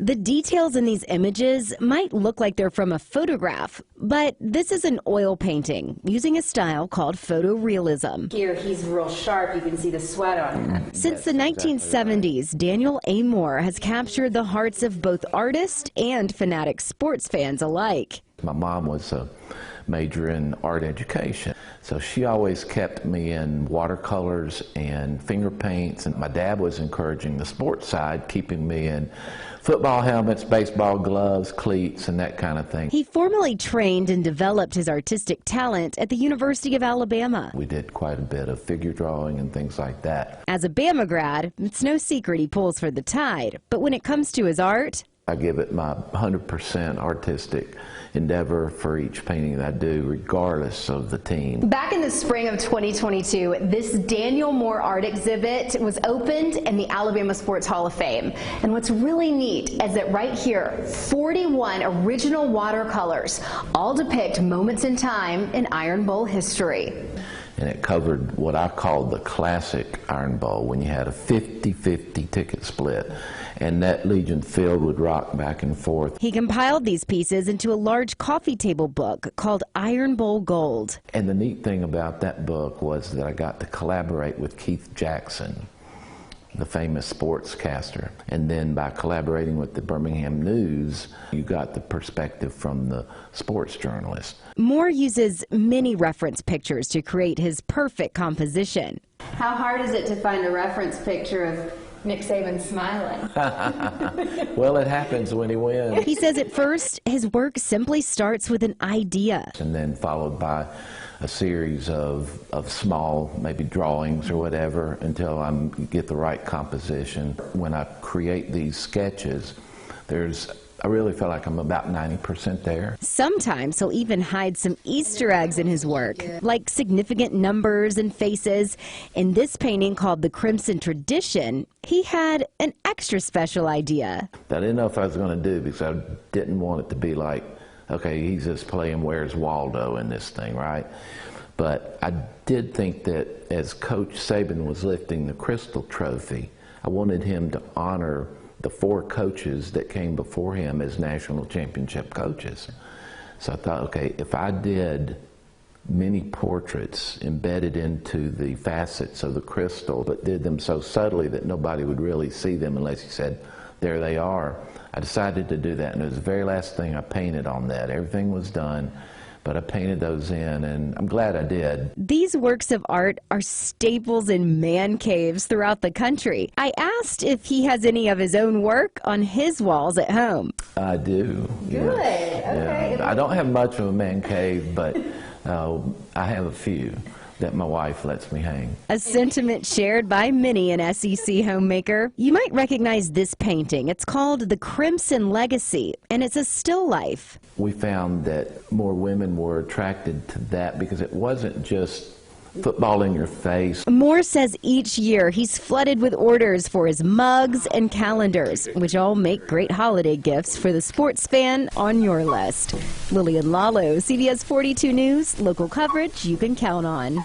The details in these images might look like they're from a photograph, but this is an oil painting using a style called photorealism. Here he's real sharp, you can see the sweat on him. Since the 1970s, Daniel A. Moore has captured the hearts of both artists and fanatic sports fans alike. My mom was a major in art education, so she always kept me in watercolors and finger paints, and my dad was encouraging the sports side, keeping me in football helmets, baseball gloves, cleats, and that kind of thing. He formally trained and developed his artistic talent at the University of Alabama. We did quite a bit of figure drawing and things like that. As a Bama grad, it's no secret he pulls for the Tide, but when it comes to his art, I give it my 100% artistic endeavor for each painting that I do, regardless of the team. Back in the spring of 2022, this Daniel Moore art exhibit was opened in the Alabama Sports Hall of Fame. And what's really neat is that right here, 41 original watercolors all depict moments in time in Iron Bowl history. And it covered what I called the classic Iron Bowl, when you had a 50-50 ticket split, and that Legion Field would rock back and forth. He compiled these pieces into a large coffee table book called Iron Bowl Gold. And the neat thing about that book was that I got to collaborate with Keith Jackson, the famous sportscaster. And then by collaborating with the Birmingham News, you got the perspective from the sports journalist. Moore uses many reference pictures to create his perfect composition. How hard is it to find a reference picture of Nick Saban smiling? Well, it happens when he wins. He says at first, his work simply starts with an idea. And then followed by a series of small, maybe drawings or whatever, until I get the right composition. When I create these sketches, I really feel like I'm about 90% there. Sometimes he'll even hide some Easter eggs in his work, like significant numbers and faces. In this painting called The Crimson Tradition, he had an extra special idea. That I didn't know if I was going to do, because I didn't want it to be like, okay, he's just playing Where's Waldo in this thing, right? But I did think that as Coach Saban was lifting the Crystal Trophy, I wanted him to honor the 4 coaches that came before him as national championship coaches. So I thought, okay, if I did many portraits embedded into the facets of the crystal, but did them so subtly that nobody would really see them unless you said, there they are, I decided to do that, and it was the very last thing I painted on that. Everything was done, but I painted those in, and I'm glad I did. These works of art are staples in man caves throughout the country. I asked if he has any of his own work on his walls at home. I do. Good. Yes. Okay. Yeah. I don't have much of a man cave, but I have a few that my wife lets me hang. A sentiment shared by many an SEC homemaker. You might recognize this painting. It's called The Crimson Legacy, and it's a still life. We found that more women were attracted to that because it wasn't just football in your face. Moore says each year he's flooded with orders for his mugs and calendars, which all make great holiday gifts for the sports fan on your list. Lillian Lalo, CBS 42 News, local coverage you can count on.